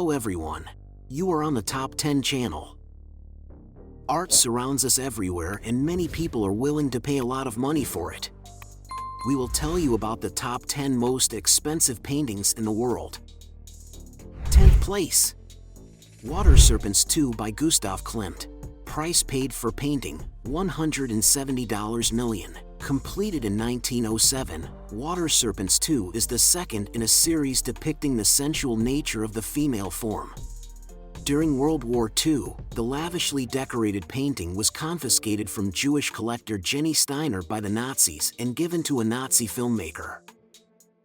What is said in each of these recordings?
Hello everyone. You are on the Top 10 channel. Art surrounds us everywhere and many people are willing to pay a lot of money for it. We will tell you about the top 10 most expensive paintings in the world. 10th place. Water Serpents 2 by Gustav Klimt. Price paid for painting, $170 million. Completed in 1907, Water Serpents 2 is the second in a series depicting the sensual nature of the female form. During World War II, the lavishly decorated painting was confiscated from Jewish collector Jenny Steiner by the Nazis and given to a Nazi filmmaker.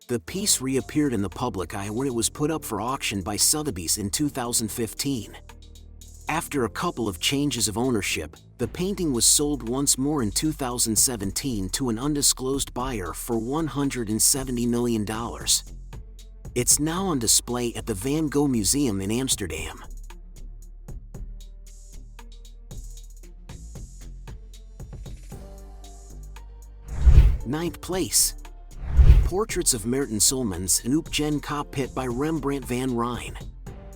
The piece reappeared in the public eye when it was put up for auction by Sotheby's in 2015. After a couple of changes of ownership, the painting was sold once more in 2017 to an undisclosed buyer for $170 million. It's now on display at the Van Gogh Museum in Amsterdam. 9th place. Portraits of Maerten Soolmans and Oopjen Coppit by Rembrandt van Rijn.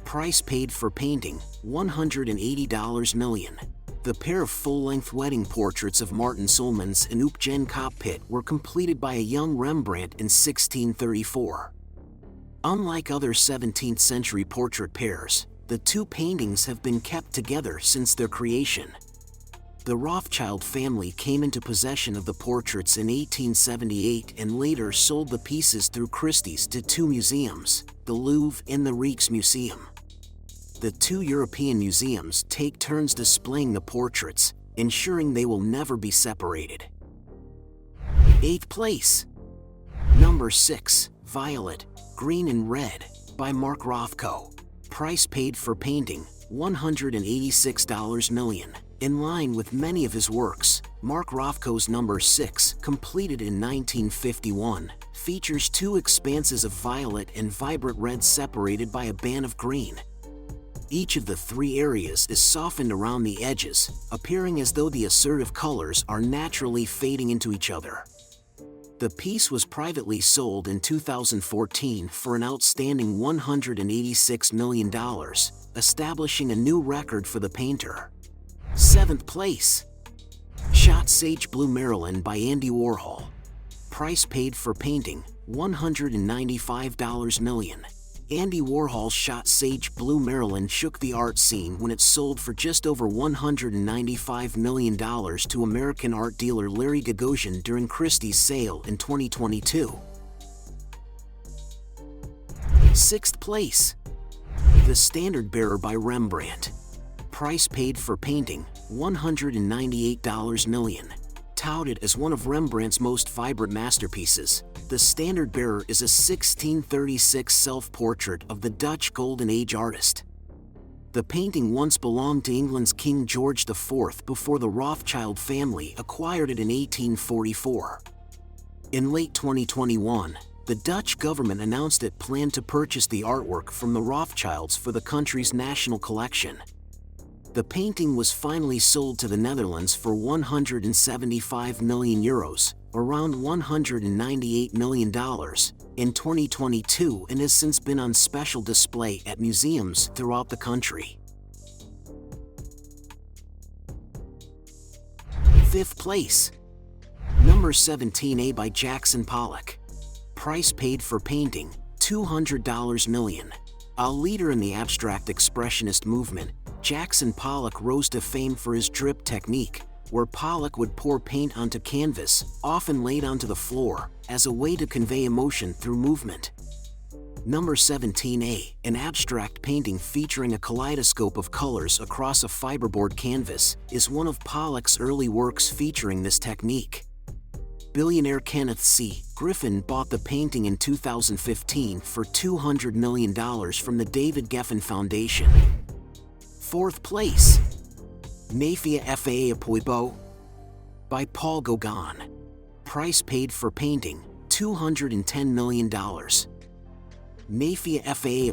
Price paid for painting, $180 million. The pair of full-length wedding portraits of Maerten Soolmans and Oopjen Coppit were completed by a young Rembrandt in 1634. Unlike other 17th century portrait pairs, the two paintings have been kept together since their creation. The Rothschild family came into possession of the portraits in 1878 and later sold the pieces through Christie's to two museums, the Louvre and the Rijksmuseum. The two European museums take turns displaying the portraits, ensuring they will never be separated. 8th place. Number 6, Violet, Green and Red, by Rothko. Price paid for painting, $186 million. In line with many of his works, Rothko's Number 6, completed in 1951, features two expanses of violet and vibrant red separated by a band of green. Each of the three areas is softened around the edges, appearing as though the assertive colors are naturally fading into each other. The piece was privately sold in 2014 for an outstanding $186 million, establishing a new record for the painter. 7th place. Shot Sage Blue Marilyn by Andy Warhol. Price paid for painting, $195 million. Andy Warhol's shot Sage Blue Marilyn shook the art scene when it sold for just over $195 million to American art dealer Larry Gauguin during Christie's sale in 2022. 6th place. The Standard Bearer by Rembrandt. Price paid for painting, $198 million. Touted as one of Rembrandt's most vibrant masterpieces, The Standard Bearer is a 1636 self-portrait of the Dutch Golden Age artist. The painting once belonged to England's King George IV before the Rothschild family acquired it in 1844. In late 2021, the Dutch government announced it planned to purchase the artwork from the Rothschilds for the country's national collection. The painting was finally sold to the Netherlands for €175 million, around $198 million, in 2022 and has since been on special display at museums throughout the country. 5th place. Number 17A by Jackson Pollock. Price paid for painting, $200 million. A leader in the abstract expressionist movement, Jackson Pollock rose to fame for his drip technique, where Pollock would pour paint onto canvas, often laid onto the floor, as a way to convey emotion through movement. Number 17A, an abstract painting featuring a kaleidoscope of colors across a fiberboard canvas, is one of Pollock's early works featuring this technique. Billionaire Kenneth C. Griffin bought the painting in 2015 for $200 million from the David Geffen Foundation. 4th place. Nafea Ipoipo by Paul Gauguin. Price paid for painting, $210 million. Nafea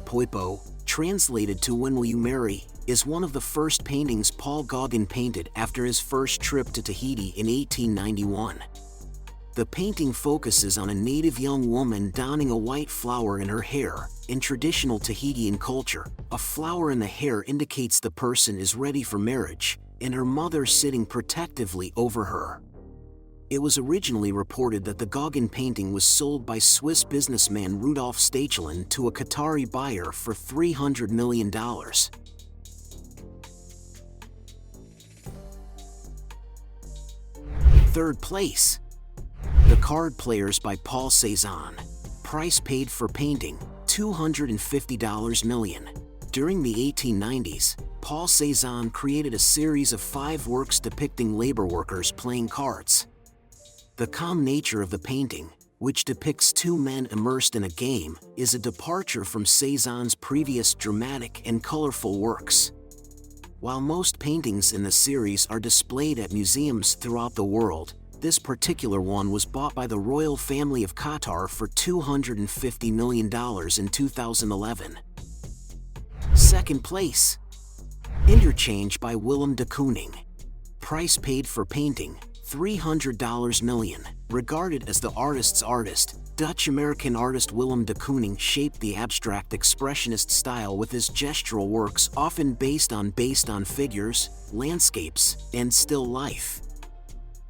Ipoipo, translated to When Will You Marry, is one of the first paintings Paul Gauguin painted after his first trip to Tahiti in 1891. The painting focuses on a native young woman donning a white flower in her hair, In traditional Tahitian culture, a flower in the hair indicates the person is ready for marriage, and her mother sitting protectively over her. It was originally reported that the Gauguin painting was sold by Swiss businessman Rudolf Stechelin to a Qatari buyer for $300 million. Third place. The Card Players by Paul Cézanne. Price paid for painting, $250 million. During the 1890s, Paul Cézanne created a series of 5 works depicting labor workers playing cards. The calm nature of the painting, which depicts 2 men immersed in a game, is a departure from Cézanne's previous dramatic and colorful works. While most paintings in the series are displayed at museums throughout the world, this particular one was bought by the royal family of Qatar for $250 million in 2011. Second place. Interchange by Willem de Kooning. Price paid for painting, $300 million. Regarded as the artist's artist, Dutch-American artist Willem de Kooning shaped the abstract expressionist style with his gestural works often based on figures, landscapes, and still life.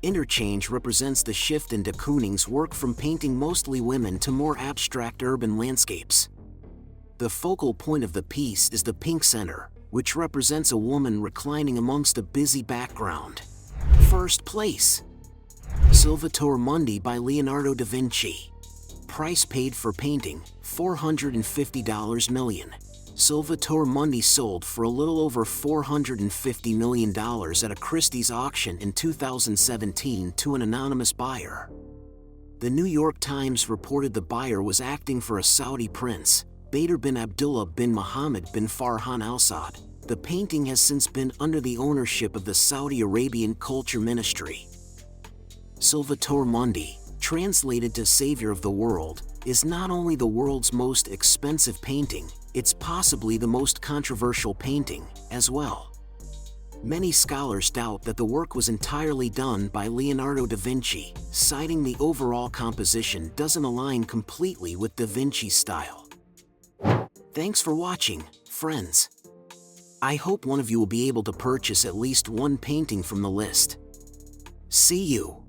Interchange represents the shift in de Kooning's work from painting mostly women to more abstract urban landscapes. The focal point of the piece is the pink center, which represents a woman reclining amongst a busy background. First place. Salvator Mundi by Leonardo da Vinci. Price paid for painting, $450 million. Salvator Mundi sold for a little over $450 million at a Christie's auction in 2017 to an anonymous buyer. The New York Times reported the buyer was acting for a Saudi prince, Badr bin Abdullah bin Mohammed bin Farhan Al Saud. The painting has since been under the ownership of the Saudi Arabian Culture Ministry. Salvator Mundi, translated to Savior of the World, is not only the world's most expensive painting, it's possibly the most controversial painting, as well. Many scholars doubt that the work was entirely done by Leonardo da Vinci, citing the overall composition doesn't align completely with da Vinci's style. Thanks for watching, friends. I hope one of you will be able to purchase at least one painting from the list. See you.